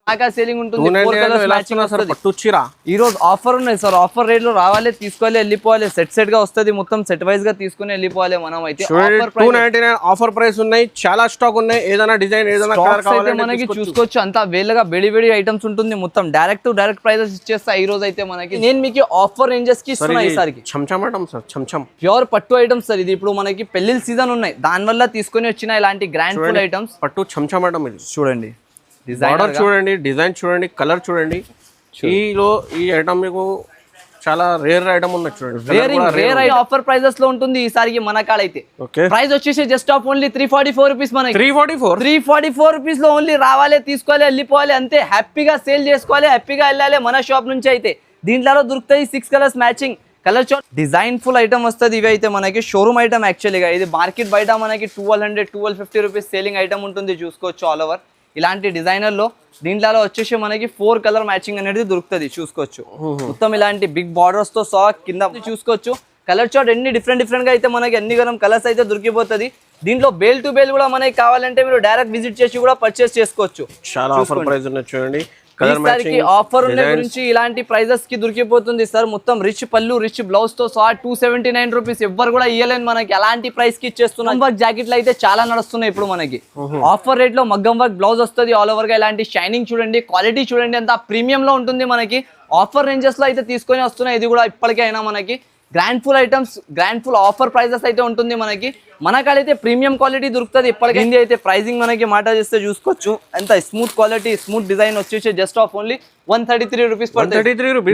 బాగా సేలింగ్ ఉంటుంది. 4 colours matching వస్తుంది. పట్టు చీర ఈ రోజు ఆఫర్ ఉన్నాయి సార్. ఆఫర్ రేట్ లో రావాలి, తీసుకోవాలి, వెళ్ళిపోవాలి. సెట్ గా వస్తుంది, మొత్తం సెట్ వైజ్ గా తీసుకుని వెళ్ళిపోవాలి. మనం అయితే 299 ఆఫర్ ప్రైస్ ఉన్నాయి. చాలా స్టాక్ ఉన్నాయి. ఏదైనా డిజైన్ ఏదైనా కలర్ కావాలంటే మనకి చూసుకోవచ్చు. అంతా వేలగా బెడి ఐటమ్స్ ఉంటుంది. మొత్తం డైరెక్ట్ ప్రైజెస్ ఇచ్చేస్తా ఈ రోజు అయితే మనకి. నేను మీకు ఆఫర్ రేంజెస్ కి ఇస్తున్నా ఈసారికి. ప్యూర్ పట్టు ఐటమ్స్ సార్. ఇది ఇప్పుడు మనకి పెళ్లి సీజన్ ఉన్నాయి, దాని వల్ల తీసుకొని వచ్చిన ఇలాంటి గ్రాండ్ ఫుల్ ఐటమ్స్. పట్టు చంచమటం ఇది చూడండి. డిజైన్ చూడండి, డిజైన్ చూడండి, కలర్ చూడండి. ఈ ఐటమ్ మీకు చాలా రేర్ ఐటమ్ ఉంది చూడండి. ఆఫర్ ప్రైజెస్ లో ఉంటుంది ఈసారికి మన కాడ అయితే. ప్రైస్ వచ్చేసి జస్ట్ ఆఫ్ ఓన్లీ 344 రూపీస్. మనకి 344 రూపీస్ లో ఓన్లీ రావాలి, తీసుకోవాలి, వెళ్ళిపోవాలి. అంతే హ్యాపీగా సేల్ చేసుకోవాలి, హ్యాపీగా వెళ్ళాలి మన షాప్ నుంచి అయితే. దీంట్లో దొరుకుతాయి 6 colours matching colour chart. Design full item వస్తుంది. ఇవి అయితే మనకి షోరూమ్ ఐటమ్ యాక్చువల్గా. ఇది మార్కెట్ బయట మనకి 1250 రూపీస్ సేలింగ్ ఐటమ్ ఉంటుంది. చూసుకోవచ్చు ఆల్ ఓవర్ ఇలాంటి డిజైనర్ లో. దీంట్లో వచ్చేసి మనకి 4 కలర్ మ్యాచింగ్ అనేది దొరుకుతుంది. చూసుకోవచ్చు మొత్తం ఇలాంటి బిగ్ బార్డర్స్ తో సహా కింద చూసుకోవచ్చు. కలర్ చార్ట్ ఎన్ని డిఫరెంట్ గా అయితే మనకి అన్ని గరం కలర్స్ అయితే దొరికిపోతుంది. దీంట్లో బేల్ టు బేల్ కూడా మనకి కావాలంటే మీరు డైరెక్ట్ విజిట్ చేసి కూడా పర్చేస్ చేసుకోవచ్చు. చాలా ఆఫర్ ప్రైస్ ఉన్నాయి చూడండి. ఆఫర్ ఉన్న గురించి ఇలాంటి ప్రైజెస్ కి దొరికిపోతుంది సార్. మొత్తం రిచ్ పళ్ళు, రిచ్ బ్లౌజ్ తో సహా 279 రూపీస్. ఎవ్వరు కూడా ఇయ్యలేని మనకి అలాంటి ప్రైస్ కి ఇచ్చేస్తున్నాం. వర్క్ జాకెట్లు అయితే చాలా నడుస్తున్నాయి ఇప్పుడు మనకి. ఆఫర్ రేట్ లో మగ్గం వర్క్ బ్లౌజ్ వస్తుంది ఆల్ ఓవర్ గా. ఇలాంటి షైనింగ్ చూడండి, క్వాలిటీ చూడండి, అంత ప్రీమియం లో ఉంటుంది మనకి. ఆఫర్ రేంజెస్ లో అయితే తీసుకొని వస్తున్నాయి. ఇది కూడా ఇప్పటికైనా మనకి grand full items, grand full offer prices అయితే ఉంటుంది మనకి. మనకైతే ప్రీమియం క్వాలిటీ దొరుకుతుంది ఇప్పటికీ. అయితే ప్రైజింగ్ మనకి మాట చేస్తే చూసుకోవచ్చు. ఎంత స్మూత్ క్వాలిటీ, స్మూత్ డిజైన్ వచ్చేసి జస్ట్ ఆఫ్ ఓన్లీ 133 రూపీస్ పడుతుంది.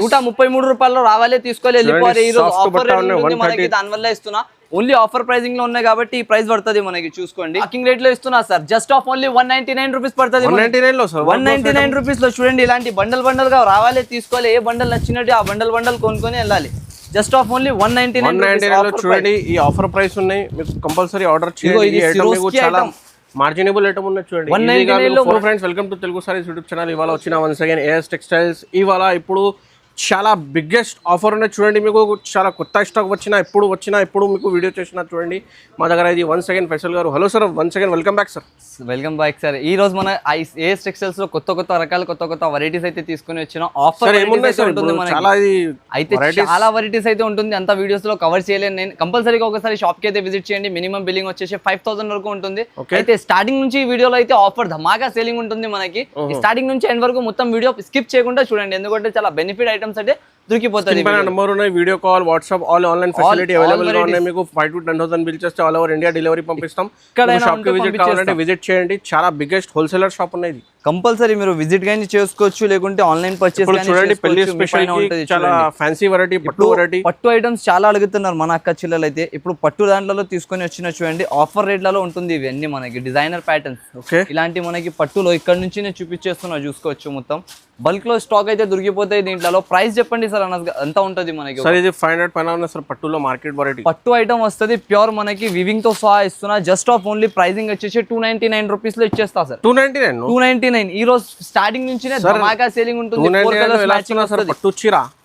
133 రూపాయల్లో రావాలి, తీసుకోవాలి, వెళ్ళిపోవాలి. ఈ రోజు ఆఫర్ రేట్ మనకి దానివల్ల ఇస్తున్నా. ఓన్లీ ఆఫర్ ప్రైజింగ్ లో ఉన్నాయి కాబట్టి ఈ ప్రైస్ పడుతుంది మనకి. చూసుకోండి పార్కింగ్ రేట్ లో ఇస్తున్నా sir. Just of only 199 rupees పడుతుంది. 199 రూపీస్ లో చూడండి. ఇలాంటి బండల్ గా రావాలి, తీసుకోవాలి. ఏ బండల్ నచ్చినట్టు ఆ బండల్ కొనుక్కొని వెళ్ళాలి. జస్ట్ ఆఫ్ ఓన్లీ 199 చూడండి. ఈ ఆఫర్ ప్రైస్ ఉన్నాయి, మీకు కంపల్సరీ ఆర్డర్ చేయండి. చాలా మార్జినబుల్ ఐటమ్ ఉన్నది చూడండి. Friends, welcome to Telugu saris YouTube channel. ఇవాళ వచ్చిన వన్స్ అగైన్ ఏఎస్ టెక్స్టైల్స్. ఇవాళ ఇప్పుడు చాలా బిగ్గెస్ట్ ఆఫర్ ఉన్నది చూడండి. మీకు చాలా కొత్త స్టాక్ ఇప్పుడు మీకు వీడియో చేసిన చూడండి. మా దగ్గర ఇది వన్స్ అగైన్ ఫైసల్ గారు. Hello sir, once again welcome back sir. Welcome back sir. ఈ రోజు మన ఏఎస్ టెక్స్టైల్స్ లో కొత్త రకాల కొత్త వెరైటీస్ అయితే తీసుకుని వచ్చిన. ఆఫర్ ఉంటుంది చాలా వెరైటీస్ అయితే ఉంటుంది. అంత వీడియోస్ లో కవర్ చేయలేను నేను. కంపల్సరీగా ఒకసారి షాప్ కి అయితే విజిట్ చేయండి. మినిమం బిల్లింగ్ వచ్చేసి 5000 వరకు ఉంటుంది. అయితే స్టార్టింగ్ నుంచి ఈ వీడియోలో అయితే ఆఫర్ ధమాకా సేలింగ్ ఉంటుంది మనకి. స్టార్టింగ్ నుంచి ఎండ్ వరకు మొత్తం వీడియో స్కిప్ చేయకుండా చూడండి, ఎందుకంటే చాలా బెనిఫిట్ ఐటమ్స్ అంటే దొరికిపోతుంది. నంబర్ ఉన్నాయి, video call, WhatsApp, all online facility available గా ఉన్నాయి. మీకు 5 to 10,000 బిల్ చేస్తే ఆల్ ఓవర్ ఇండియా డెలివరీ పంపిస్తాం. షాప్ కి విజిట్ కావాలంటే విజిట్ చేయండి. చాలా బిగ్గెస్ట్ హోల్సేలర్ షాప్ ఉన్నది. కంపల్సరీ మీరు విజిట్ గానీ చేసుకోవచ్చు, లేకుంటే ఆన్లైన్ పర్చేస్ చూడండి. పెళ్లి స్పెషల్ చాలా ఫ్యాన్సీ వెరైటీ, పట్టు ఐటమ్స్ చాలా అడుగుతున్నారు మన అక్క చిల్లలు అయితే. ఇప్పుడు పట్టు దాంట్లో తీసుకొని వచ్చిన చూడండి. ఆఫర్ రేట్లలో ఉంటుంది ఇవన్నీ మనకి. డిజైనర్ ప్యాటర్న్స్ ఇలాంటి మనకి పట్టులో ఇక్కడ నుంచి నేను చూపించేస్తున్నా. చూసుకోవచ్చు మొత్తం బల్క్ లో స్టాక్ అయితే దొరికిపోతాయి. దీంట్లో ప్రైస్ చెప్పండి సార్. ఎంత ఉంటుంది మనకి? సార్ ఇది 500 పైన ఉంది సార్. పట్టులో మార్కెట్ వెరైటీ పట్టు ఐటమ్ వస్తుంది. ప్యూర్ మనకి వివింగ్ తో సహా ఇస్తున్నా. జస్ట్ ఆఫ్ ఓన్లీ ప్రైజింగ్ వచ్చేసి 299 రూపీస్ లో ఇచ్చేస్తా సార్. 299 ఈ రోజు స్టార్టింగ్ నుంచి సేలింగ్ ఉంటుంది.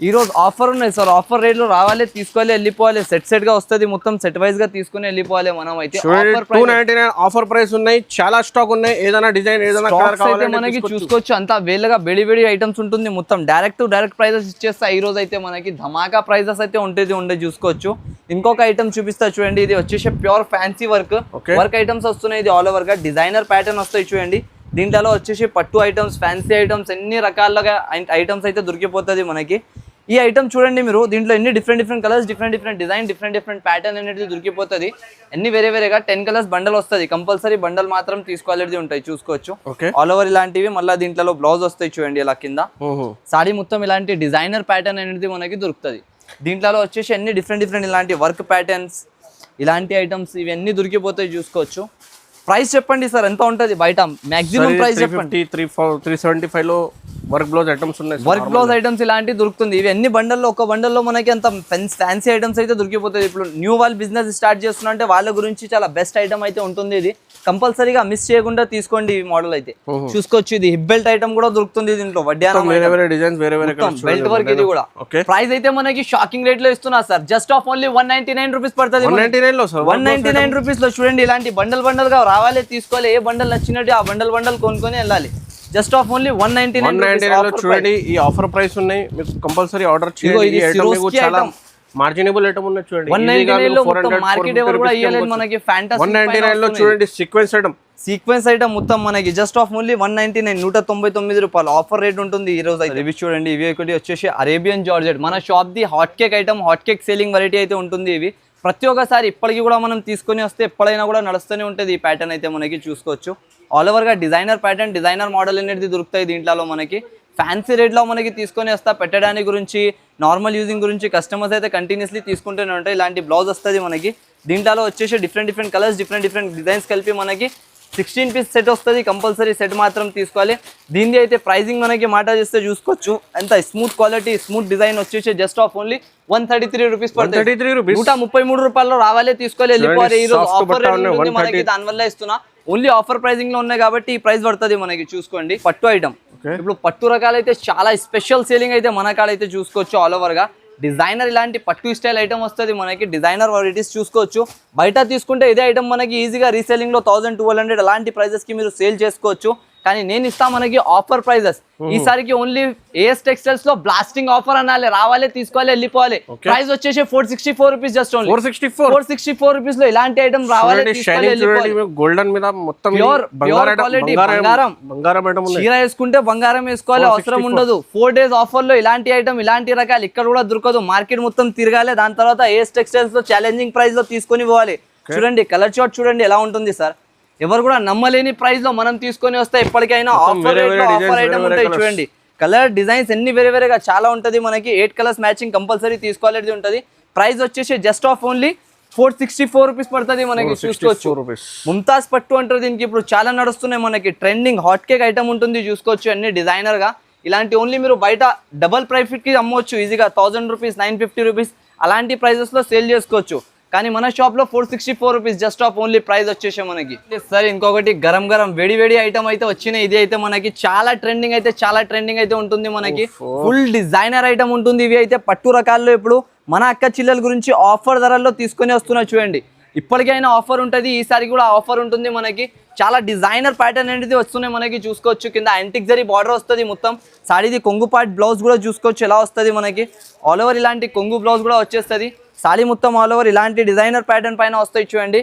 ఈ రోజు ఆఫర్ ఉన్నాయి సార్. ఆఫర్ రేట్ లో రావాలి, తీసుకోవాలి, వెళ్ళిపోవాలి. సెట్ గా వస్తుంది, మొత్తం సెట్ వైజ్ గా తీసుకుని వెళ్ళిపోవాలి మనం అయితే. 299 ఆఫర్ ప్రైస్ ఉన్నాయి. చాలా స్టాక్ ఉన్నాయి. ఏదైనా డిజైన్ ఏదైనా కలర్ కావాలంటే మనకి చూసుకోవచ్చు. అంతా వేలగా బెడి ఐటమ్స్ ఉంటుంది. మొత్తం డైరెక్ట్ ప్రైజెస్ ఇచ్చేస్తా. ఈ రోజు అయితే మనకి ధమాకా ప్రైజెస్ అయితే ఉండే చూసుకోవచ్చు. ఇంకొక ఐటమ్ చూపిస్తా చూడండి. ఇది వచ్చేసి ప్యూర్ ఫ్యాన్సీ వర్క్ ఐటమ్స్ వస్తున్నాయి. ఇది ఆల్ ఓవర్ గా డిజైనర్ ప్యాటర్న్ వస్తాయి చూడండి. దీంట్లో వచ్చేసి పట్టు ఐటమ్స్, ఫ్యాన్సీ ఐటమ్స్, ఎన్ని రకాలుగా ఐటమ్స్ అయితే దొరికిపోతుంది మనకి. ఈ ఐటమ్ చూడండి మీరు. దీంట్లో ఎన్ని different colours, different design, different pattern అనేది దొరికిపోతుంది. అన్ని వేరేగా 10 కలర్స్ బండల్ వస్తుంది. కంపల్సరీ బండల్ మాత్రం తీసుకోవాలని ఉంటాయి. చూసుకోవచ్చు ఆల్ ఓవర్ ఇలాంటివి. మళ్ళీ దీంట్లో బ్లౌజ్ వస్తాయి చూడండి. ఇలా కింద సాడీ మొత్తం ఇలాంటి డిజైనర్ ప్యాటర్న్ అనేది మనకి దొరుకుతుంది. దీంట్లో వచ్చేసి అన్ని డిఫరెంట్ ఇలాంటి వర్క్ ప్యాటర్న్స్, ఇలాంటి ఐటమ్స్ ఇవన్నీ దొరికిపోతాయి. చూసుకోవచ్చు. ప్రైస్ చెప్పండి సార్, ఎంత ఉంటుంది బయట మాక్సిమం ప్రైస్ చెప్పండి? 375 లో వర్క్ బ్లౌజ్ ఐటమ్స్ ఉన్నాయి. వర్క్ బ్లౌజ్ ఐటమ్స్ ఇలాంటివి దొరుకుతుంది. ఇవి అన్ని బండల్లో ఒక బండల్లో మనకి అంత ఫ్యాన్సీ ఐటమ్స్ అయితే దొరికిపోతుంది. ఇప్పుడు న్యూ వాళ్ళు బిజినెస్ స్టార్ట్ చేస్తున్నా అంటే వాళ్ళ గురించి చాలా బెస్ట్ ఐటమ్ అయితే ఉంటుంది. ఇది కంపల్సరీగా మిస్ చేయకుండా తీసుకోండి. ఈ మోడల్ అయితే చూసుకోవచ్చు. ఇది హిప్ బెల్ట్ ఐటమ్ కూడా దొరుకుతుంది. దీంట్లో బెల్ట్ వర్క్. ఇది కూడా ప్రైస్ అయితే మనకి షాకింగ్ రేట్ లో ఇస్తున్నా sir. Just of only 199 rupees పడుతుంది. 199 రూపీస్ లో చూడండి. ఇలాంటి బండల్ గా రావాలి, తీసుకోవాలి. ఏ బండల్ నచ్చినట్టు ఆ బండల్ కొనుక్కొని వెళ్ళాలి. జస్ట్ ఆఫ్ ఓన్లీ 199 లో చూడండి. ఈ ఆఫర్ ప్రైస్ ఉన్నాయి, మీకు కంపల్సరీ ఆర్డర్ చేయండి. ఈ ఐటమ్ మీకు చాలా మార్జినబుల్ ఐటమ్ ఉన్నది చూడండి. 199 లో మొత్తం మార్కెట్ ఎవరు కూడా ఇయ్యలేదు మనకి. ఫ్యాంటసీ 199 లో చూడండి సీక్వెన్స్ ఐటమ్ మొత్తం మనకి జస్ట్ ఆఫ్ ఓన్లీ 199 199 రూపాయలు ఆఫర్ రేట్ ఉంటుంది ఈ రోజు అయితే. ఇవి చూడండి, ఇవి ఒకటి వచ్చేసి అరేబియన్ జార్జెట్, మన షాప్ ది hot cake item, hot cake selling variety అయితే ఉంటుంది. ఇవి ప్రతి ఒక్కసారి ఇప్పటికి కూడా మనం తీసుకొని వస్తే ఎప్పుడైనా కూడా నడుస్తూనే ఉంటుంది. ఈ ప్యాటర్న్ అయితే మనకి చూసుకోవచ్చు. ఆల్ ఓవర్గా డిజైనర్ ప్యాటర్న్, డిజైనర్ మోడల్ అనేది దొరుకుతాయి దీంట్లో మనకి. ఫ్యాన్సీ రేట్లో మనకి తీసుకొని వస్తా పెట్టడానికి గురించి, నార్మల్ యూజింగ్ గురించి కస్టమర్స్ అయితే కంటిన్యూస్లీ తీసుకుంటూనే ఉంటాయి. ఇలాంటి బ్లౌజ్ వస్తుంది మనకి. దీంట్లో వచ్చేసి డిఫరెంట్ కలర్స్, డిఫరెంట్ డిజైన్స్ కలిపి మనకి 16 పీస్ సెట్ వస్తుంది. కంపల్సరీ సెట్ మాత్రం తీసుకోవాలి. దీనిది అయితే ప్రైజింగ్ మనకి మాట చేస్తే చూసుకోవచ్చు. ఎంత స్మూత్ క్వాలిటీ, స్మూత్ డిజైన్ వచ్చేసి జస్ట్ ఆఫ్ ఓన్లీ 133 రూపీస్ పడుతుంది. 133 రూపాయలు రావాలి, తీసుకోవాలి, వెళ్ళిపోవాలి. ఈ రోజు ఆఫర్ రేట్ ఉంటుంది మనకి, దానివల్ల ఇస్తున్నా. ఓన్లీ ఆఫర్ ప్రైజింగ్ లో ఉన్నాయి కాబట్టి ఈ ప్రైస్ పడుతుంది మనకి. చూసుకోండి, పట్టు ఐటమ్. ఇప్పుడు పట్టు రకాలు అయితే చాలా స్పెషల్ సేలింగ్ అయితే మన కాడ అయితే చూసుకోవచ్చు. ఆల్ ఓవర్ గా డిజైనర్ ఇలాంటి పట్టు స్టైల్ ఐటమ్ వస్తుంది మనకి. డిజైనర్ వెరైటీస్ చూసుకోవచ్చు. బయట తీసుకుంటే ఇదే ఐటమ్ మనకి ఈజీగా రీసేలింగ్ లో 1200 అలాంటి ప్రైజెస్ కి మీరు సేల్ చేసుకోవచ్చు. కానీ నేను ఇస్తా మనకి ఆఫర్ ప్రైజెస్. ఈసారికి ఓన్లీ ఏఎస్ టెక్స్టైల్స్ లో బ్లాస్టింగ్ ఆఫర్ అనాలి, రావాలి, తీసుకోవాలి, వెళ్ళిపోవాలి. ప్రైస్ వచ్చేసి 464 రూపీస్, జస్ట్ ఓన్లీ 464 రూపీస్ లో ఇలాంటి ఐటమ్ రావాలి, గోల్డెన్ మీద మొత్తం ప్యూర్ క్వాలిటీ బంగారం. చీర వేసుకుంటే బంగారం వేసుకోవాలి, అవసరం ఉండదు. 4 days ఆఫర్ లో ఇలాంటి ఐటమ్, ఇలాంటి రకాలు ఇక్కడ కూడా దొరకదు. మార్కెట్ మొత్తం తిరగాలి, దాని తర్వాత ఏఎస్ టెక్స్టైల్స్ లో ఛాలెంజింగ్ ప్రైస్ లో తీసుకొని పోవాలి. చూడండి కలర్ చార్ట్ చూడండి ఎలా ఉంటుంది సార్. ఎవరు కూడా నమ్మలేని ప్రైస్ లో మనం తీసుకొని వస్తే ఎప్పటికైనా ఆఫర్ ఐటమ్ ఉంటాయి. చూడండి కలర్ డిజైన్స్ ఎన్ని వేరేగా చాలా ఉంటది మనకి. 8 కలర్స్ మ్యాచింగ్ కంపల్సరీ తీసుకోవాలని ఉంటది. ప్రైస్ వచ్చేసి జస్ట్ ఆఫ్ ఓన్లీ 464 రూపీస్ పడుతుంది మనకి. చూసుకోవచ్చు, ముంతాజ్ పట్టు అంటారు దీనికి. ఇప్పుడు చాలా నడుస్తున్నాయి మనకి, ట్రెండింగ్ హాట్ కేక్ ఐటమ్ ఉంటుంది. చూసుకోవచ్చు అన్ని డిజైనర్ గా. ఇలాంటి ఓన్లీ మీరు బయట డబల్ ప్రైస్ కి అమ్మవచ్చు ఈజీగా. 1000 రూపీస్, 950 రూపీస్ అలాంటి ప్రైజెస్ లో సేల్ చేసుకోవచ్చు. కానీ మన షాప్ లో 464 rupees just of only price వచ్చేసే మనకి. సరే, ఇంకొకటి గరం వేడి ఐటమ్ అయితే వచ్చినాయి. ఇది అయితే మనకి చాలా ట్రెండింగ్ అయితే ఉంటుంది మనకి. ఫుల్ డిజైనర్ ఐటమ్ ఉంటుంది. ఇవి అయితే పట్టు రకాల్లో ఇప్పుడు మన అక్క చిల్లల గురించి ఆఫర్ ధరల్లో తీసుకొని వస్తున్నా. చూడండి, ఇప్పటికైనా ఆఫర్ ఉంటుంది, ఈసారి కూడా ఆఫర్ ఉంటుంది మనకి. చాలా డిజైనర్ ప్యాటర్న్ అనేది వస్తున్నాయి మనకి. చూసుకోవచ్చు, కింద యాంటిక్ జరీ బార్డర్ వస్తుంది మొత్తం. సాడీది కొంగు పార్ట్ బ్లౌజ్ కూడా చూసుకోవచ్చు ఎలా వస్తుంది మనకి. ఆల్ ఓవర్ ఇలాంటి కొంగు బ్లౌజ్ కూడా వచ్చేస్తుంది. సాడీ మొత్తం ఆల్ ఓవర్ ఇలాంటి డిజైనర్ ప్యాటర్న్ పైన వస్తాయి. చూడండి,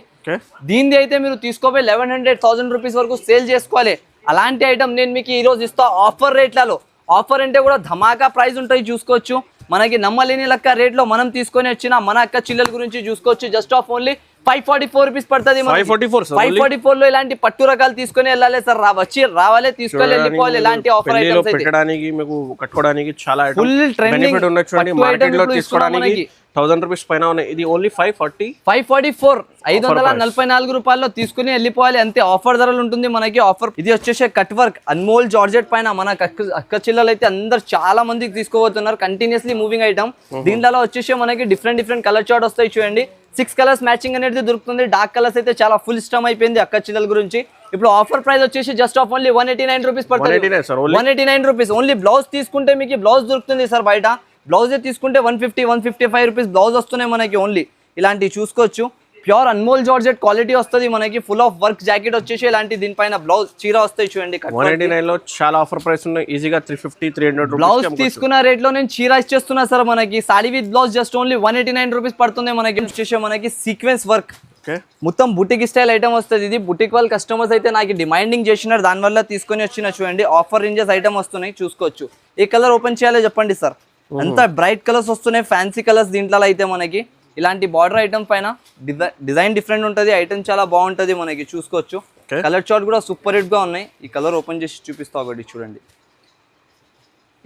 దీనిది అయితే మీరు తీసుకోపోయి 1100-1000 రూపీస్ వరకు సేల్ చేసుకోవాలి. అలాంటి ఐటమ్ నేను మీకు ఈ రోజు ఇస్తా ఆఫర్ రేట్లలో. ఆఫర్ అంటే కూడా ధమాకా ప్రైస్ ఉంటాయి. చూసుకోవచ్చు, మనకి నమ్మలేని లెక్క రేట్ లో మనం తీసుకొని వచ్చిన మన అక్క చిల్లల గురించి చూసుకోవచ్చు. జస్ట్ ఆఫ్ ఓన్లీ 544 రూపీస్ పడుతుంది. 544 లో ఇలాంటి పట్టు రకాలు తీసుకొని వెళ్ళాలి సార్. రావాలి, తీసుకొని వెళ్ళిపోవాలి. ఇలాంటి ఆఫర్ ఐటమ్స్ పెట్టడానికి మీకు కట్టుకోవడానికి చాలా ఫుల్ ట్రెండింగ్ మార్కెట్ లో తీసుకోవడానికి 1000 రూపీస్ పైన ఉన్నాయి. ఇది ఓన్లీ 544 544 రూపాయల్లో తీసుకుని వెళ్ళిపోవాలి అంతే. ఆఫర్ ధరలు ఉంటుంది మనకి. ఆఫర్ ఇది వచ్చేసి కట్ వర్క్ అన్మోల్ జార్జెట్ పైన మన అక్క చిల్లలు అయితే అందరు చాలా మందికి తీసుకోబోతున్నారు. Continuously moving item. దీంట్లో వచ్చేసి మనకి డిఫరెంట్ కలర్ చార్ట్ వస్తాయి. చూడండి, 6 కలర్స్ మ్యాచింగ్ అనేది దొరుకుతుంది. డార్క్ కలర్స్ అయితే చాలా ఫుల్ ఇష్టం అయిపోయింది అక్క చిల్లల గురించి. ఇప్పుడు ఆఫర్ ప్రైస్ వచ్చేసి జస్ట్ ఆఫ్ ఓన్లీ 189 రూపీస్ పడుతుంది. 189 రూపీస్ ఓన్లీ. బ్లౌజ్ తీసుకుంటే మీకు బ్లౌజ్ దొరుకుతుంది సార్ బయట. బ్లౌజ్ తీసుకుంటే 150-155 రూపీస్ బ్లౌజ్ వస్తున్నాయి మనకి. ఓన్లీ ఇలాంటివి చూసుకోవచ్చు. ప్యూర్ అన్మోల్ జార్జెట్ క్వాలిటీ వస్తుంది మనకి. ఫుల్ ఆఫ్ వర్క్ జాకెట్ వచ్చేసి ఇలాంటి దీనిపైన బ్లౌజ్ చీర వస్తాయి. చూడండి, 189 లో చాలా ఆఫర్ ప్రైస్ ఉన్నాయి. ఈజీగా 350-300 బ్లౌజ్ తీసుకున్న రేట్ లో నేను చీర ఇచ్చేస్తున్నా సార్ మనకి. Saree with blouse just only 189 rupees పడుతుంది మనకి. వచ్చేసి మనకి సీక్వెన్స్ వర్క్ మొత్తం బుటిక్ స్టైల్ ఐటమ్ వస్తుంది. ఇది బుటిక్ వాళ్ళ కస్టమర్స్ అయితే నాకు డిమాండింగ్ చేసినారు, దానివల్ల తీసుకొని వచ్చిన. చూడండి, ఆఫర్ రేంజెస్ ఐటమ్ వస్తున్నాయి. చూసుకోవచ్చు. ఏ కలర్ ఓపెన్ చేయాలో చెప్పండి సార్. అంత బ్రైట్ కలర్స్ వస్తున్నాయి, ఫ్యాన్సీ కలర్స్ దీంట్లో అయితే మనకి. ఇలాంటి బార్డర్ ఐటమ్ పైన డిజైన్ డిఫరెంట్ ఉంటుంది. ఐటమ్ చాలా బాగుంటుంది మనకి. చూసుకోవచ్చు, కలర్ చార్ట్ కూడా సూపర్ హిట్ గా ఉన్నాయి. ఈ కలర్ ఓపెన్ చేసి చూపిస్తా ఒకటి. చూడండి,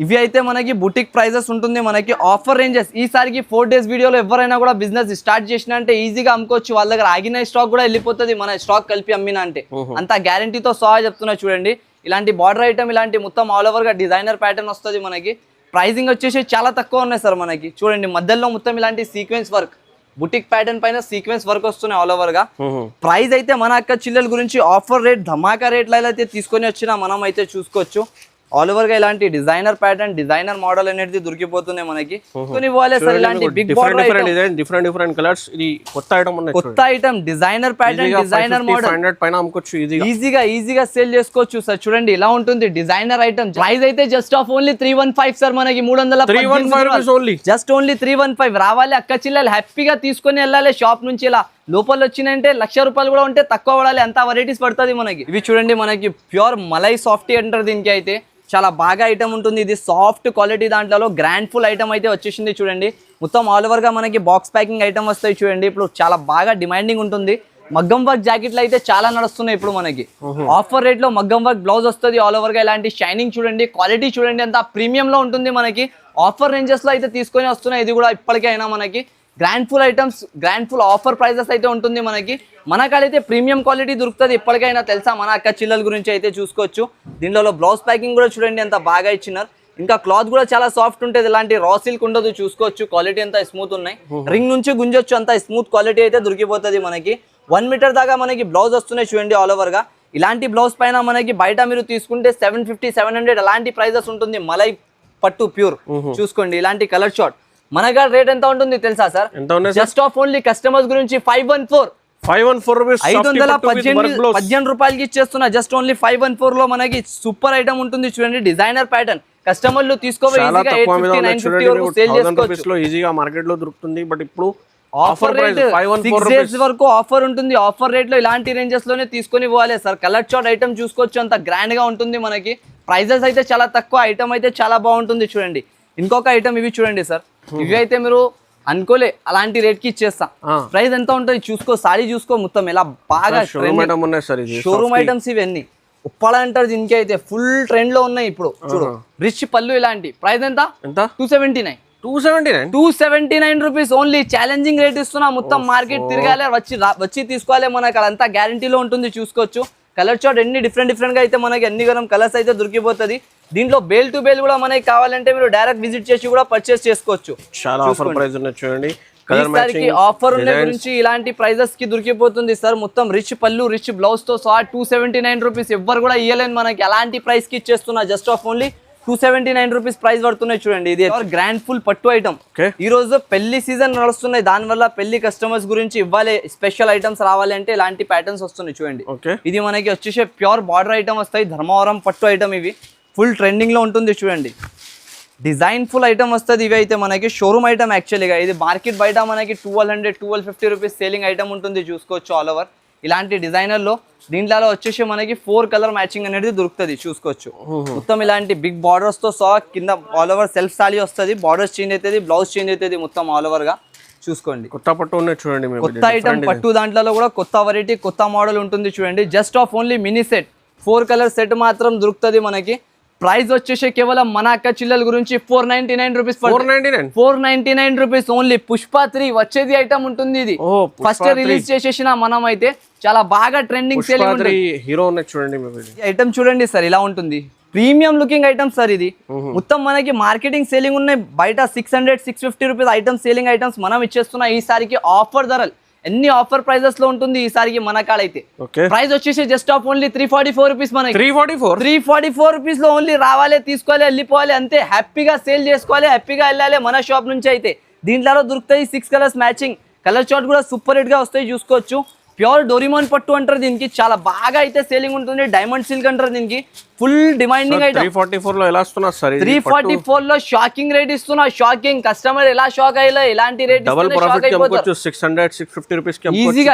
ఇవి అయితే మనకి బుటిక్ ప్రైజెస్ ఉంటుంది మనకి. ఆఫర్ రేంజెస్ ఈసారికి 4 days వీడియోలో ఎవరైనా కూడా బిజినెస్ స్టార్ట్ చేసిన అంటే ఈజీగా అమ్ముకోవచ్చు. వాళ్ళ దగ్గర ఆగిన స్టాక్ కూడా వెళ్ళిపోతుంది మన స్టాక్ కలిపి అమ్మిన అంటే. అంత గ్యారంటీతో సహా చెప్తున్నా. చూడండి, ఇలాంటి బార్డర్ ఐటమ్, ఇలాంటి మొత్తం ఆల్ ఓవర్ గా డిజైనర్ ప్యాటర్న్ వస్తుంది మనకి. ప్రైజింగ్ వచ్చేసి చాలా తక్కువ ఉన్నాయి సార్ మనకి. చూడండి, మధ్యలో మొత్తం ఇలాంటి సీక్వెన్స్ వర్క్, బుటిక్ ప్యాటర్న్ పైన సీక్వెన్స్ వర్క్ వస్తున్నాయి ఆల్ ఓవర్ గా. ప్రైస్ అయితే మన అక్క చిల్లల గురించి ఆఫర్ రేట్ ధమాకా రేట్లలో అయితే తీసుకొని వచ్చిన మనం అయితే చూసుకోవచ్చు. ఆల్ ఓవర్ గా ఇలాంటి డిజైనర్ ప్యాటర్న్ డిజైనర్ మోడల్ అనేది దొరికిపోతుంది మనకి. కొన్ని ఇవ్వాలి సార్ ఇలాంటి బిగ్ బార్డర్ డిఫరెంట్ కలర్స్. ఇది కొత్త ఐటమ్ ఉన్నాయి, కొత్త item designer pattern designer model 500 పైన అమ్ముకోవచ్చు ఈజీగా సేల్ చేసుకోవచ్చు సార్. చూడండి ఇలా ఉంటుంది డిజైనర్ ఐటమ్. ప్రైస్ అయితే జస్ట్ ఆఫ్ ఓన్లీ 315 సార్. మనకి 315 జస్ట్ ఓన్లీ 315. రావాలి అక్క చిల్లలు హ్యాపీగా తీసుకొని వెళ్ళాలి షాప్ నుంచి. ఇలా లోపల వచ్చినాయంటే ₹1,00,000 కూడా ఉంటే తక్కువ పడాలి, అంత వెరైటీస్ పడుతుంది మనకి. ఇవి చూడండి మనకి ప్యూర్ మలై సాఫ్టీ అంటారు దీనికి. అయితే చాలా బాగా ఐటమ్ ఉంటుంది. ఇది సాఫ్ట్ క్వాలిటీ దాంట్లో గ్రాండ్ ఫుల్ ఐటమ్ అయితే వచ్చేసింది చూడండి. మొత్తం ఆల్ ఓవర్ గా మనకి బాక్స్ ప్యాకింగ్ ఐటమ్ వస్తాయి చూడండి. ఇప్పుడు చాలా బాగా డిమాండింగ్ ఉంటుంది. మగ్గం వర్క్ జాకెట్లు అయితే చాలా నడుస్తున్నాయి ఇప్పుడు మనకి. ఆఫర్ రేట్ లో మగ్గం వర్క్ బ్లౌజ్ వస్తుంది ఆల్ ఓవర్ గా. ఇలాంటి షైనింగ్ చూడండి, క్వాలిటీ చూడండి, అంత ప్రీమియం లో ఉంటుంది మనకి. ఆఫర్ రేంజెస్ లో అయితే తీసుకొని వస్తున్నాయి. ఇది కూడా ఇప్పటికైనా మనకి grand full items, grand full offer prices అయితే ఉంటుంది మనకి. మన కాడైతే ప్రీమియం క్వాలిటీ దొరుకుతుంది ఇప్పటికైనా తెలుసా. మన అక్క చిల్లల గురించి అయితే చూసుకోవచ్చు. దీనిలో బ్లౌజ్ ప్యాకింగ్ కూడా చూడండి ఎంత బాగా ఇచ్చినారు. ఇంకా క్లాత్ కూడా చాలా సాఫ్ట్ ఉంటుంది, ఇలాంటి రా సిల్క్ ఉండదు. చూసుకోవచ్చు క్వాలిటీ అంతా స్మూత్ ఉన్నాయి. రింగ్ నుంచి గుంజొచ్చు, అంత స్మూత్ క్వాలిటీ అయితే దొరికిపోతుంది మనకి. 1 మీటర్ దాకా మనకి బ్లౌజ్ వస్తున్నాయి చూడండి ఆల్ ఓవర్ గా. ఇలాంటి బ్లౌజ్ పైన మనకి బయట మీరు తీసుకుంటే 750 700 అలాంటి ప్రైజెస్ ఉంటుంది. మలై పట్టు ప్యూర్ చూసుకోండి. ఇలాంటి కలర్ షార్ట్ మన కాడ రేట్ ఎంత ఉంటుంది తెలుసా sir? Just of only customers గురించి 518 రూపాయలకి ఇచ్చేస్తున్నా. జస్ట్ ఓన్లీ 514 లో మనకి సూపర్ ఐటమ్ ఉంటుంది చూడండి. డిజైనర్ ప్యాటర్న్ కస్టమర్లు తీసుకోవాలి ఈజీగా 850 950 వరకు సేల్ చేసుకోవచ్చు. ఈజీగా మార్కెట్ లో దొరుకుతుంది. బట్ ఇప్పుడు ఆఫర్ రేట్ 6 days వరకు ఆఫర్ ఉంటుంది. ఆఫర్ రేట్ లో ఇలాంటి రేంజెస్ లోనే తీసుకొని పోవాలి సార్. కలర్ షార్ట్ ఐటమ్ చూసుకోవచ్చు, అంత గ్రాండ్ గా ఉంటుంది మనకి. ప్రైజెస్ అయితే చాలా తక్కువ, ఐటమ్ అయితే చాలా బాగుంటుంది చూడండి. ఇంకొక ఐటమ్ ఇవి చూడండి సార్. ఇవి అయితే మీరు అనుకోలే అలాంటి రేట్ కి ఇచ్చేస్తా. ప్రైస్ ఎంత ఉంటుంది చూసుకో, సారీ చూసుకో, మొత్తం ఎలా బాగా షోరూమ్ ఐటమ్స్ ఇవన్నీ. ఉప్పాడ అంటారు దీనికి. అయితే ఫుల్ ట్రెండ్ లో ఉన్నాయి ఇప్పుడు. చూడు రిచ్ పళ్ళు ఇలాంటి. ప్రైస్ ఎంత? 279 రూపీస్ ఓన్లీ. ఛాలెంజింగ్ రేట్ ఇస్తున్నా. మొత్తం మార్కెట్ తిరగాలి, వచ్చి తీసుకోవాలి. మనకి అదంతా గ్యారంటీలో ఉంటుంది. చూసుకోవచ్చు కలర్ చార్ట్ ఎన్ని డిఫరెంట్ గా అయితే మనకి అన్ని గరం కలర్స్ అయితే దొరికిపోతుంది. దీంట్లో బేల్ టు బేల్ కూడా మనకి కావాలంటే మీరు డైరెక్ట్ విజిట్ చేసి కూడా పర్చేస్ చేసుకోవచ్చు. చాలా ఆఫర్ ప్రైస్ ఉన్నాయి చూడండి. ఆఫర్ ఉన్న గురించి ఇలాంటి ప్రైజెస్ కి దొరికిపోతుంది సార్. మొత్తం రిచ్ పళ్ళు రిచ్ బ్లౌజ్ తో సహా 279 రూపీస్. ఎవ్వరు కూడా ఇయ్యలేని మనకి అలాంటి ప్రైస్ కి ఇచ్చేస్తున్నా. Just of only 279 rupees price పడుతున్నాయి చూడండి. ఇది గ్రాండ్ ఫుల్ పట్టు ఐటమ్. ఈ రోజు పెళ్లి సీజన్ నడుస్తున్నాయి, దానివల్ల పెళ్లి కస్టమర్స్ గురించి ఇవ్వాలి, స్పెషల్ ఐటమ్స్ రావాలి అంటే ఇలాంటి ప్యాటర్న్స్ వస్తున్నాయి చూడండి. ఇది మనకి వచ్చేసి ప్యూర్ బార్డర్ ఐటమ్ వస్తాయి. ధర్మవరం పట్టు ఐటమ్. ఇవి ఫుల్ ట్రెండింగ్ లో ఉంటుంది చూడండి. డిజైన్ ఫుల్ ఐటమ్ వస్తుంది. ఇవి అయితే మనకి షోరూమ్ ఐటమ్ యాక్చువల్గా. ఇది మార్కెట్ బయట మనకి 1200-1250 రూపీస్ సేలింగ్ ఐటమ్ ఉంటుంది. చూసుకోవచ్చు ఆల్ ఓవర్ ఇలాంటి డిజైనర్లో. దీంట్లో వచ్చేసి మనకి 4 కలర్ మ్యాచింగ్ అనేది దొరుకుతుంది. చూసుకోవచ్చు మొత్తం ఇలాంటి బిగ్ బార్డర్స్ తో సహా కింద ఆల్ ఓవర్ సెల్ఫ్ సారీ వస్తుంది. బార్డర్స్ చేంజ్ అవుతుంది, బ్లౌజ్ చేంజ్ అవుతుంది, మొత్తం ఆల్ ఓవర్ గా. చూసుకోండి కొత్త పట్టు ఉన్నాయి చూడండి. కొత్త ఐటమ్ పట్టు దాంట్లో కూడా కొత్త వెరైటీ కొత్త మోడల్ ఉంటుంది చూడండి. Just of only mini set 4 colour set మాత్రం దొరుకుతుంది మనకి. ప్రైస్ వచ్చేసి కేవలం మన అక్క చిల్లల గురించి 499 రూపీస్. 499 rupees only. పుష్ప 3 వచ్చేది ఐటమ్ ఉంటుంది. ఇది ఫస్ట్ రిలీజ్ చేసేసిన మనం అయితే చాలా బాగా ట్రెండింగ్ సేలింగ్ హీరో ఉన్నాయి చూడండి. ఐటమ్ చూడండి సార్ ఇలా ఉంటుంది. Premium looking item sir. ఇది మొత్తం మనకి మార్కెటింగ్ సేలింగ్ ఉన్నాయి. బయట 600-650 రూపీస్ ఐటమ్స్ సేలింగ్ ఐటమ్స్ మనం ఇచ్చేస్తున్నా. ఈసారికి ఆఫర్ ధరలు ఎన్ని ఆఫర్ ప్రైజెస్ లో ఉంటుంది ఈసారికి మన కాడైతే. ప్రైస్ వచ్చేసి జస్ట్ ఆఫ్ ఓన్లీ 344 రూపీస్. మనకి 344 రూపీస్ లో ఓన్లీ రావాలి, తీసుకోవాలి, వెళ్ళిపోవాలి అంతే. హ్యాపీగా సేల్ చేసుకోవాలి, హ్యాపీగా వెళ్ళాలి మన షాప్ నుంచి అయితే. దీంట్లో దొరుకుతాయి 6 కలర్స్ మ్యాచింగ్. కలర్ చార్ట్ కూడా సూపర్ హిట్ గా వస్తాయి. చూసుకోవచ్చు ప్యూర్ డోరిమాన్ పట్టు అంటారు దీనికి. చాలా బాగా అయితే సేలింగ్ ఉంటుంది. డైమండ్ సిల్క్ అంటారు దీనికి. Full demanding item. 344 లో ఎలా ఇస్తున్నా సార్? 344 లో షాకింగ్ రేట్ ఇస్తున్నా. షాకింగ్. కస్టమర్ ఎలా షాక్ అయ్యా, ఎలాంటి రేట్ డబుల్ ప్రాఫిట్ కి అమ్ముకోవచ్చు. 600-650 రూపీస్ కి ఈజీగా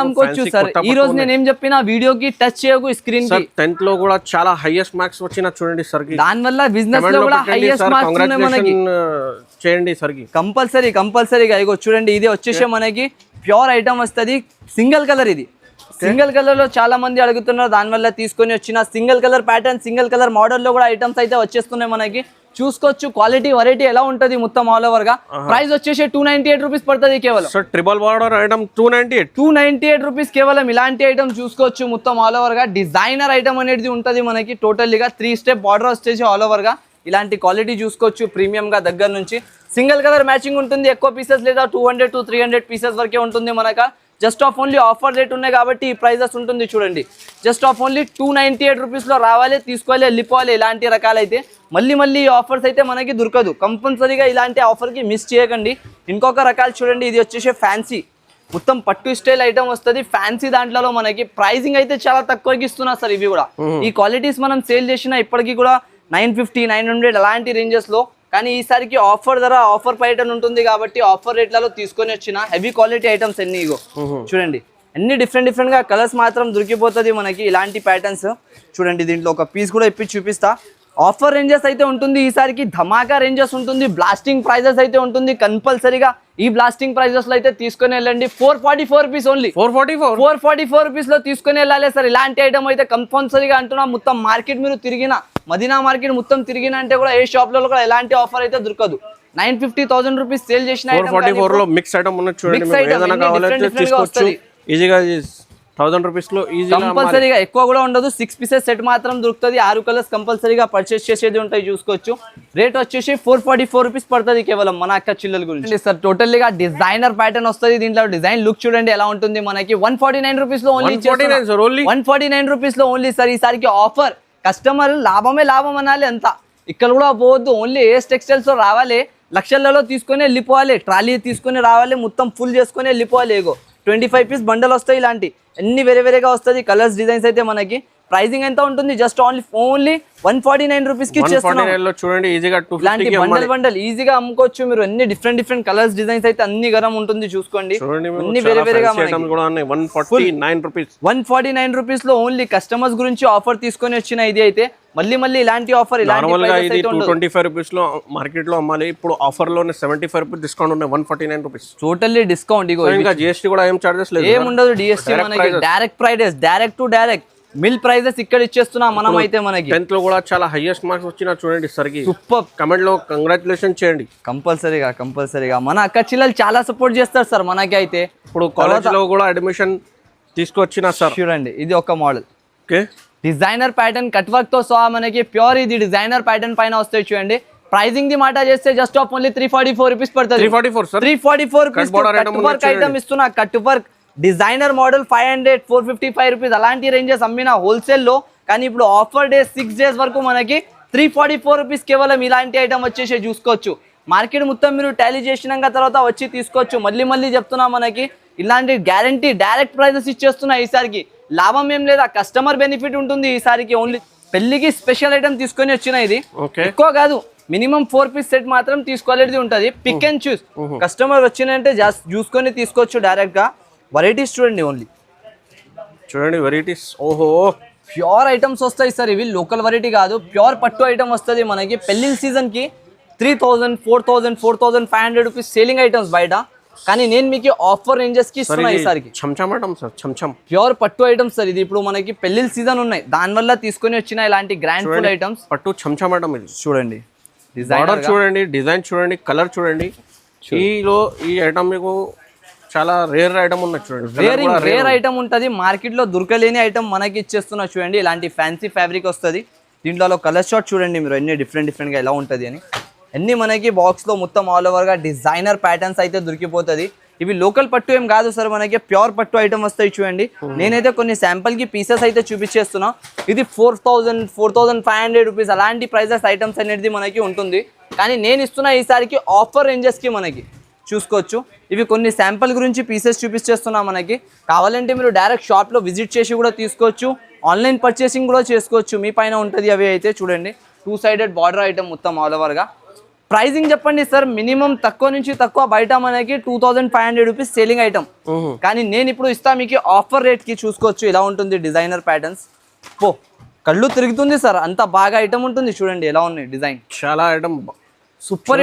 అమ్ముకోవచ్చు సార్. ఈ రోజు నేను ఏం చెప్పినా వీడియోకి టచ్ చేయకు స్క్రీన్ కి. 10th లో కూడా చాలా హైయెస్ట్ మార్క్స్ వచ్చినా చూడండి సార్ కి. దాని వల్ల బిజినెస్ లో కూడా హైయెస్ట్ మార్క్స్ ఉన్నాయి మనకి. చేయండి సార్ కి కంపల్సరీగా. ఇగో చూడంండి ఇది వచ్చేసి మనకి ప్యూర్ ఐటమ్ వస్తుంది. Single colour. ఇది సింగిల్ కలర్ లో చాలా మంది అడుగుతున్నారు, దానివల్ల తీసుకొని వచ్చిన single colour pattern single colour model లో కూడా ఐటమ్స్ అయితే వచ్చేస్తున్నాయి మనకి. చూసుకోవచ్చు క్వాలిటీ వెరైటీ ఎలా ఉంటది మొత్తం ఆల్ ఓవర్ గా. ప్రైస్ వచ్చేసి 298 రూపీస్ పడుతుంది కేవలం. ట్రిపుల్ బార్డర్ ఐటమ్ 298 రూపీస్ కేవలం. ఇలాంటి ఐటమ్ చూసుకోవచ్చు మొత్తం ఆల్ ఓవర్ గా. డిజైనర్ ఐటమ్ అనేది ఉంటది మనకి. టోటల్లీగా 3 స్టెప్ బార్డర్ వచ్చేసి ఆల్ ఓవర్ గా. ఇలాంటి క్వాలిటీ చూసుకోవచ్చు ప్రీమియం గా. దగ్గర నుంచి సింగిల్ కలర్ మ్యాచింగ్ ఉంటుంది. ఎక్కువ పీసెస్ లేదా 200-300 పీసెస్ వరకే ఉంటుంది మనక. Just of only offer rate ఉన్నాయి కాబట్టి ఈ ప్రైజెస్ ఉంటుంది చూడండి. జస్ట్ ఆఫ్ ఓన్లీ 298 రూపీస్లో రావాలి, తీసుకోవాలి, వెళ్ళిపోవాలి. ఇలాంటి రకాలైతే మళ్ళీ ఈ ఆఫర్స్ అయితే మనకి దొరకదు. కంపల్సరీగా ఇలాంటి ఆఫర్కి మిస్ చేయకండి. ఇంకొక రకాలు చూడండి, ఇది వచ్చేసి ఫ్యాన్సీ మొత్తం పట్టు స్టైల్ ఐటమ్ వస్తుంది. ఫ్యాన్సీ దాంట్లో మనకి ప్రైసింగ్ అయితే చాలా తక్కువకి ఇస్తున్నా సార్. ఇవి కూడా ఈ క్వాలిటీస్ మనం సేల్ చేసిన ఇప్పటికీ కూడా 950, 900 అలాంటి రేంజెస్ లో. కానీ ఈసారికి ఆఫర్ ధర, ఆఫర్ ప్యాటర్న్ ఉంటుంది కాబట్టి ఆఫర్ రేట్లలో తీసుకొని వచ్చిన హెవీ క్వాలిటీ ఐటమ్స్ అన్ని. ఇగో చూడండి, అన్ని డిఫరెంట్ గా కలర్స్ మాత్రం దొరికిపోతుంది మనకి. ఇలాంటి ప్యాటర్న్స్ చూడండి, దీంట్లో ఒక పీస్ కూడా ఇప్పి చూపిస్తా. ఆఫర్ రేంజెస్ అయితే ఉంటుంది ఈసారికి, ధమాకా రేంజెస్ ఉంటుంది, బ్లాస్టింగ్ ప్రైజెస్ అయితే ఉంటుంది. కంపల్సరీగా ఈ బ్లాస్టింగ్ ప్రైజెస్ లో అయితే తీసుకొని వెళ్ళండి. 444 రూపీస్ ఓన్లీ. 444 రూపీస్ లో తీసుకొని వెళ్ళాలి సార్. ఇలాంటి ఐటమ్ అయితే కంపల్సరీగా అంటున్నా. మొత్తం మార్కెట్ మీరు తిరిగిన, మదీనా మార్కెట్ మొత్తం తిరిగిన అంటే కూడా ఏ షాప్ లో కూడా ఎలాంటి ఆఫర్ అయితే దొరకదు. 950,000 రూపీస్ సేల్ చేసిన 444 లో మిక్స్ ఐటమ్ ఉన్నది చూడండి. ఈజీగా 1000 రూపీస్ లో కంపల్సరీగా ఎక్కువ కూడా ఉండదు. 6 పీసెస్ సెట్ మాత్రం దొరుకుతుంది. 6 కలర్స్ కంపల్సరీగా పర్చేస్ చేసేది ఉంటాయి, చూసుకోవచ్చు. రేట్ వచ్చేసి 444 రూపీస్ పడుతుంది కేవలం మన అక్క చిల్లల గురించి సార్. టోటల్గా డిజైనర్ ప్యాటర్న్ వస్తుంది. దీంట్లో డిజైన్ లుక్ చూడండి ఎలా ఉంటుంది మనకి. 149 రూపీస్ లో ఓన్లీ, 149 రూపీస్ లో ఓన్లీ సార్. ఈసారికి ఆఫర్, కస్టమర్ లాభమే లాభం అనాలి అంతా. ఇక్కడ కూడా పోవద్దు, ఓన్లీ ఏఎస్ టెక్స్టైల్స్ లో రావాలి, లక్షలలో తీసుకొని వెళ్ళిపోవాలి. ట్రాలీ తీసుకొని రావాలి, మొత్తం ఫుల్ చేసుకొని వెళ్ళిపోవాలి. ఏగో 25 పీస్ బండల్ వస్తాయి. ఇలాంటి అన్ని వేరేగా వస్తుంది. కలర్స్, డిజైన్స్ అయితే మనకి. ప్రైసింగ్ ఎంత ఉంటుంది? జస్ట్ ఓన్లీ 149 రూపీస్ కి ఇచ్చేస్తున్నాం. చూడండి, ఈజీగా ఇలాంటి బండల్ ఈజీగా అమ్ముకోవచ్చు మీరు. అన్ని డిఫరెంట్ కలర్స్, డిజైన్స్ అయితే అన్ని గరం ఉంటుంది, చూసుకోండి. అన్ని వేరేగా 149 రూపీస్ లో ఓన్లీ కస్టమర్స్ గురించి ఆఫర్ తీసుకొని వచ్చిన ఇది అయితే. మళ్ళీ ఇలాంటి ఆఫర్, ఇలాంటి 225 రూపీస్ లో మార్కెట్ లో అమ్మాలి. ఇప్పుడు ఆఫర్ లోనే 75 రూపీస్ డిస్కౌంట్ ఉన్నాయి. 149 రూపీస్ టోటల్లీ డిస్కౌంట్. ఇంకా జిఎస్టీ కూడా ఏం చార్జెస్ లేదు, ఏముండదు. డిఎస్టీ మనకి direct prices, direct to direct mill prices ఇక్కడ ఇచ్చేస్తున్నా మనం అయితే. మనకి 10th లో కూడా చాలా హైయెస్ట్ మార్క్స్ వచ్చినా చూడండి సరికి. సూపర్. కమెంట్ లో కంగ్రాచులేషన్ చేయండి కంపల్సరీగా. మన అక్క చిల్లలు చాలా సపోర్ట్ చేస్తారు సార్ మనకి అయితే. ఇప్పుడు కాలేజ్ లో కూడా అడ్మిషన్ తీసుకొచ్చిన సార్. చూడండి, ఇది ఒక model. Okay, designer pattern cut work తో సహా మనకి ప్యూర్ ఇది డిజైనర్ ప్యాటర్న్ పైన వస్తాయి చూడండి. ప్రైజింగ్ ది మాట చేస్తే జస్ట్ ఆఫ్ ఓన్లీ 344 రూపీస్ పడుతుంది. 344 రూపీస్ ఐటమ్ ఇస్తున్నా. Cut work designer model 500, 455 rupees అలాంటి రేంజెస్ అమ్మిన హోల్సేల్ లో. కానీ ఇప్పుడు ఆఫర్ డే 6 డేస్ వరకు మనకి 344 రూపీస్ కేవలం ఇలాంటి ఐటమ్ వచ్చేసి చూసుకోవచ్చు. మార్కెట్ మొత్తం మీరు టాలీ చేసినాక తర్వాత వచ్చి తీసుకోవచ్చు. మళ్ళీ చెప్తున్నా, మనకి ఇలాంటి గ్యారంటీ డైరెక్ట్ ప్రైజెస్ ఇచ్చేస్తున్నా. ఈసారికి లాభం ఏం లేదా, కస్టమర్ బెనిఫిట్ ఉంటుంది ఈసారికి. ఓన్లీ పెళ్లికి స్పెషల్ ఐటమ్ తీసుకొని వచ్చిన ఇది. ఎక్కువ కాదు, మినిమం 4 పీస్ సెట్ మాత్రం తీసుకోవాలని ఉంటుంది. Pick and choose. కస్టమర్ వచ్చినంటే చూసుకొని తీసుకోవచ్చు డైరెక్ట్ గా. వెరైటీస్ చూడండి, చూడండి వెరైటీస్. ఓహో, ప్యూర్ ఐటమ్స్ వస్తాయి సార్. ఇవి లోకల్ వెరైటీ కాదు, ప్యూర్ పట్టు ఐటమ్ వస్తుంది మనకి. పెళ్లిళ్ళ సీజన్ కి 3000, 4000, 4500 రూపీస్ సేలింగ్ ఐటమ్స్ బయట. కానీ నేను మీకు ఆఫర్ రేంజెస్ కి ఇస్తున్నా ఈసారికి. ప్యూర్ పట్టు ఐటమ్స్ సార్ ఇది. ఇప్పుడు మనకి పెళ్లిళ్ళ సీజన్ ఉన్నాయి, దానివల్ల తీసుకొని వచ్చిన ఇలాంటి గ్రాండ్ ఫుల్ ఐటమ్స్. పట్టు చంచమటం ఇది చూడండి. డిజైన్ చూడండి, డిజైన్ చూడండి, కలర్ చూడండి. ఈ ఐటమ్ మీకు చాలా రేర్ ఐటమ్ ఉన్నది చూడండి. రేర్ ఐటమ్ ఉంటుంది, మార్కెట్ లో దొరకలేని ఐటమ్ మనకి ఇచ్చేస్తున్నా చూడండి. ఇలాంటి ఫ్యాన్సీ ఫ్యాబ్రిక్ వస్తుంది. దీంట్లో కలర్ షార్ట్ చూడండి మీరు, అన్ని డిఫరెంట్ గా ఎలా ఉంటుంది అని. అన్ని మనకి బాక్స్ లో మొత్తం ఆల్ ఓవర్ గా డిజైనర్ ప్యాటర్న్స్ అయితే దొరికిపోతుంది. ఇవి లోకల్ పట్టు ఏం కాదు సార్, మనకి ప్యూర్ పట్టు ఐటమ్ వస్తాయి చూడండి. నేనైతే కొన్ని శాంపుల్ కి పీసెస్ అయితే చూపించేస్తున్నా. ఇది 4000, 4500 రూపీస్ అలాంటి ప్రైజెస్ ఐటమ్స్ అనేది మనకి ఉంటుంది. కానీ నేను ఇస్తున్నా ఈసారికి ఆఫర్ రేంజెస్ కి మనకి చూసుకోవచ్చు. ఇవి కొన్ని శాంపుల్ గురించి పీసెస్ చూపించేస్తున్నా. మనకి కావాలంటే మీరు డైరెక్ట్ షాప్ లో విజిట్ చేసి కూడా తీసుకోవచ్చు. ఆన్లైన్ పర్చేసింగ్ కూడా చేసుకోవచ్చు, మీ పైన ఉంటుంది. అవి అయితే చూడండి, 2 సైడెడ్ బార్డర్ ఐటమ్ మొత్తం ఆల్ ఓవర్ గా. ప్రైజింగ్ చెప్పండి సార్. మినిమం తక్కువ నుంచి తక్కువ బయట మనకి 2500 రూపీస్ సేలింగ్ ఐటమ్. కానీ నేను ఇప్పుడు ఇస్తా మీకు ఆఫర్ రేట్ కి. చూసుకోవచ్చు ఇలా ఉంటుంది డిజైనర్ ప్యాటర్న్స్. కళ్ళు తిరుగుతుంది సార్, అంత బాగా ఐటమ్ ఉంటుంది. చూడండి ఎలా ఉన్నాయి డిజైన్, చాలా ఐటమ్ సూపర్.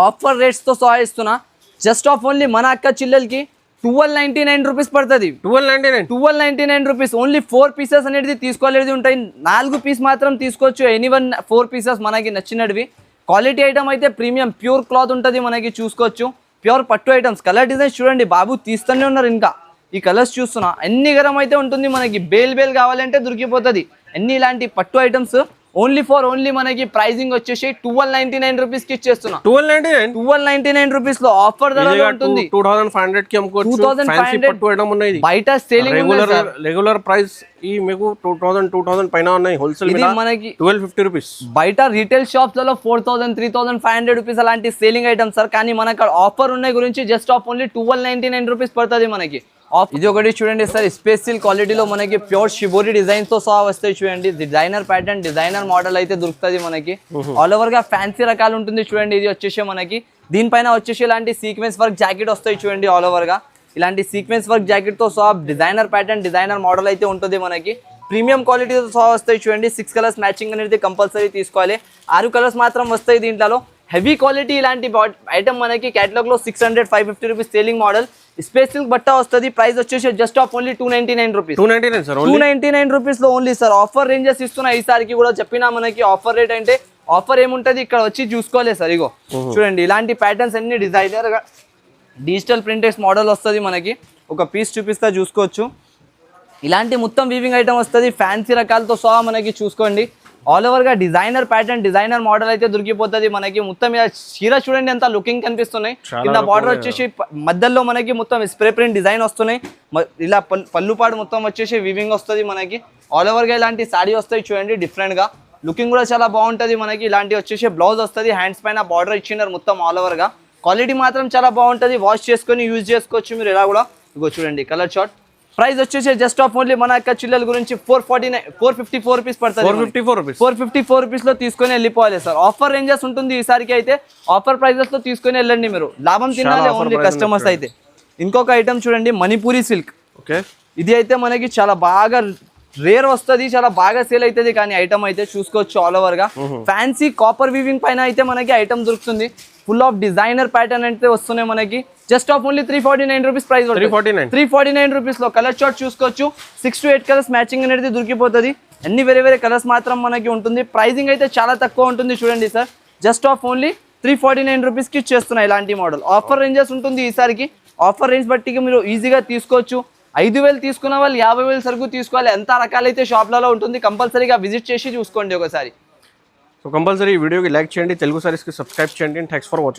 ఆఫర్ రేట్స్ తో సహా ఇస్తున్నా. జస్ట్ ఆఫ్ ఓన్లీ మన అక్క చిల్లలకి 1299 రూపీస్ పడుతుంది. 1299 రూపీస్. ఓన్లీ 4 పీసెస్ అనేది తీసుకోలేదు ఉంటాయి. 4 పీస్ మాత్రం తీసుకోవచ్చు. ఎనీవన్ 4 పీసెస్ మనకి నచ్చినవి. క్వాలిటీ ఐటమ్ అయితే ప్రీమియం ప్యూర్ క్లాత్ ఉంటుంది మనకి. చూసుకోవచ్చు ప్యూర్ పట్టు ఐటమ్స్. కలర్ డిజైన్స్ చూడండి, బాబు తీస్తూనే ఉన్నారు. ఇంకా ఈ కలర్స్ చూస్తున్నా, అన్ని గరం అయితే ఉంటుంది మనకి. బేల్ కావాలంటే దొరికిపోతుంది. అన్ని ఇలాంటి పట్టు ఐటమ్స్ ఓన్లీ మనకి ప్రైజింగ్ వచ్చేసి 1299 రూపీస్ కి ఇచ్చేస్తున్నా. 1299 రూపీస్ లో ఆఫర్ ధరలో ఉంటుంది. 2500 కి అమ్ముకోవచ్చు. 2500 పట్టు ఐటమ్ ఉన్నాయి. బయట సేలింగ్ రెగ్యులర్ ప్రైస్ ఈ మీకు 2000 పైన ఉన్నాయి. హోల్సేల్ మీద మనకి 1250 రూపీస్. బయట రీటైల్ షాప్స్ లలో 4000 3500 రూపీస్ అలాంటి సేలింగ్ ఐటమ్స్ సార్. కానీ మనకు ఆఫర్ ఉన్నాయి గురించి జస్ట్ ఆఫ్ ఓన్లీ 1299 రూపీస్ పడుతుంది మనకి. ఇది ఒకటి చూడండి సార్, స్పెషల్ క్వాలిటీలో మనకి ప్యూర్ షిబోరి డిజైన్ తో సహా వస్తాయి చూడండి. డిజైనర్ ప్యాటర్న్ డిజైనర్ మోడల్ అయితే దొరుకుతుంది మనకి. ఆల్ ఓవర్ గా ఫ్యాన్సీ రకాలు ఉంటుంది చూడండి. ఇది వచ్చేసి మనకి దీనిపైన వచ్చేసి ఇలాంటి సీక్వెన్స్ వర్క్ జాకెట్ వస్తాయి చూడండి. ఆల్ ఓవర్ గా ఇలాంటి సీక్వెన్స్ వర్క్ జాకెట్ తో సహా డిజైనర్ ప్యాటర్న్ డిజైనర్ మోడల్ అయితే ఉంటుంది మనకి. ప్రీమియం క్వాలిటీతో సహా వస్తాయి చూడండి. 6 కలర్స్ మ్యాచింగ్ అనేది కంపల్సరీ తీసుకోవాలి. 6 కలర్స్ మాత్రం వస్తాయి దీంట్లో. హెవీ క్వాలిటీ ఇలాంటి ఐటమ్ మనకి కేటలాగ్ లో 600 550 రూపీస్ సేలింగ్ మోడల్ స్పెషల్ బట్ట వస్తుంది. ప్రైస్ వచ్చేసి just of only 299 rupees. 299 rupees లో ఓన్లీ సార్. ఆఫర్ రేంజెస్ ఇస్తున్నా ఈసారికి కూడా చెప్పినా మనకి. ఆఫర్ రేట్ అంటే ఆఫర్ ఏముంటది ఇక్కడ వచ్చి చూసుకోలేదు సార్. ఇగో చూడండి ఇలాంటి ప్యాటర్న్స్ అన్ని డిజైనర్ గా డిజిటల్ ప్రింటెడ్ మోడల్ వస్తుంది మనకి. ఒక పీస్ చూపిస్తా చూసుకోవచ్చు. ఇలాంటి మొత్తం వీవింగ్ ఐటమ్ వస్తుంది ఫ్యాన్సీ రకాలతో సహా మనకి. చూసుకోండి ఆల్ ఓవర్ గా డిజైనర్ ప్యాటర్న్ డిజైనర్ మోడల్ అయితే దొరికిపోతుంది మనకి. మొత్తం మీద చీర చూడండి ఎంత లుకింగ్ కనిపిస్తున్నాయి. కింద బార్డర్ వచ్చేసి మధ్యలో మనకి మొత్తం స్ప్రే ప్రింట్ డిజైన్ వస్తున్నాయి. ఇలా పళ్ళుపాడు మొత్తం వచ్చేసి వీవింగ్ వస్తుంది మనకి. ఆల్ ఓవర్ గా ఇలాంటి సాడీ వస్తాయి చూడండి డిఫరెంట్ గా. లుకింగ్ కూడా చాలా బాగుంటుంది మనకి. ఇలాంటి వచ్చేసి బ్లౌజ్ వస్తుంది. హ్యాండ్స్ పైన బార్డర్ ఇచ్చినారు మొత్తం ఆల్ ఓవర్ గా. క్వాలిటీ మాత్రం చాలా బాగుంటుంది. వాష్ చేసుకొని యూజ్ చేసుకోవచ్చు మీరు ఇలా కూడా. ఇగో చూడండి కలర్ షార్ట్. ప్రైస్ వచ్చేసి జస్ట్ ఆఫ్ ఓన్లీ మన యొక్క చిల్లల గురించి 454 రూపీస్ పడుతుంది. 454 రూపీస్ లో తీసుకొని వెళ్ళిపోవాలి సార్. ఆఫర్ రేంజెస్ ఉంటుంది ఈసారికి అయితే. ఆఫర్ ప్రైజెస్ లో తీసుకొని వెళ్ళండి మీరు. లాభం తినాలి ఓన్లీ కస్టమర్స్ అయితే. ఇంకొక ఐటమ్ చూడండి మణిపూరి సిల్క్. ఇది అయితే మనకి చాలా బాగా రేర్ వస్తుంది, చాలా బాగా సేల్ అవుతుంది. కానీ ఐటమ్ అయితే చూసుకోవచ్చు ఆల్ ఓవర్ గా. ఫ్యాన్సీ కాపర్ వీవింగ్ పైన అయితే మనకి ఐటమ్ దొరుకుతుంది. ఫుల్ ఆఫ్ డిజైనర్ ప్యాటర్న్ అయితే వస్తున్నాయి మనకి. Just of only 349 rupees price. 349 rupees లో కలర్ చార్ట్ చూసుకోవచ్చు. 6 to 8 కలర్స్ మ్యాచింగ్ అనేది దొరికిపోతుంది. అన్ని వేరే కలర్స్ మాత్రం మనకి ఉంటుంది. ప్రైజింగ్ అయితే చాలా తక్కువ ఉంటుంది చూడండి sir. Just of only 349 rupees కి ఇచ్చేస్తున్నాయి ఇలాంటి మోడల్. ఆఫర్ రేంజెస్ ఉంటుంది ఈసారికి. ఆఫర్ రేంజ్ బట్టి మీరు ఈజీగా తీసుకోవచ్చు. 5000 తీసుకున్న వాళ్ళు 50,000 సరుకు తీసుకోవాలి. ఎంత రకాలైతే షాప్లలో ఉంటుంది. కంపల్సరీగా విజిట్ చేసి చూసుకోండి ఒకసారి. సో కంపల్సరీ ఈ వీడియోకి లైక్ చేయండి, తెలుగు సారీస్కి సబ్స్క్రైబ్ చేయండి. Thanks for watching.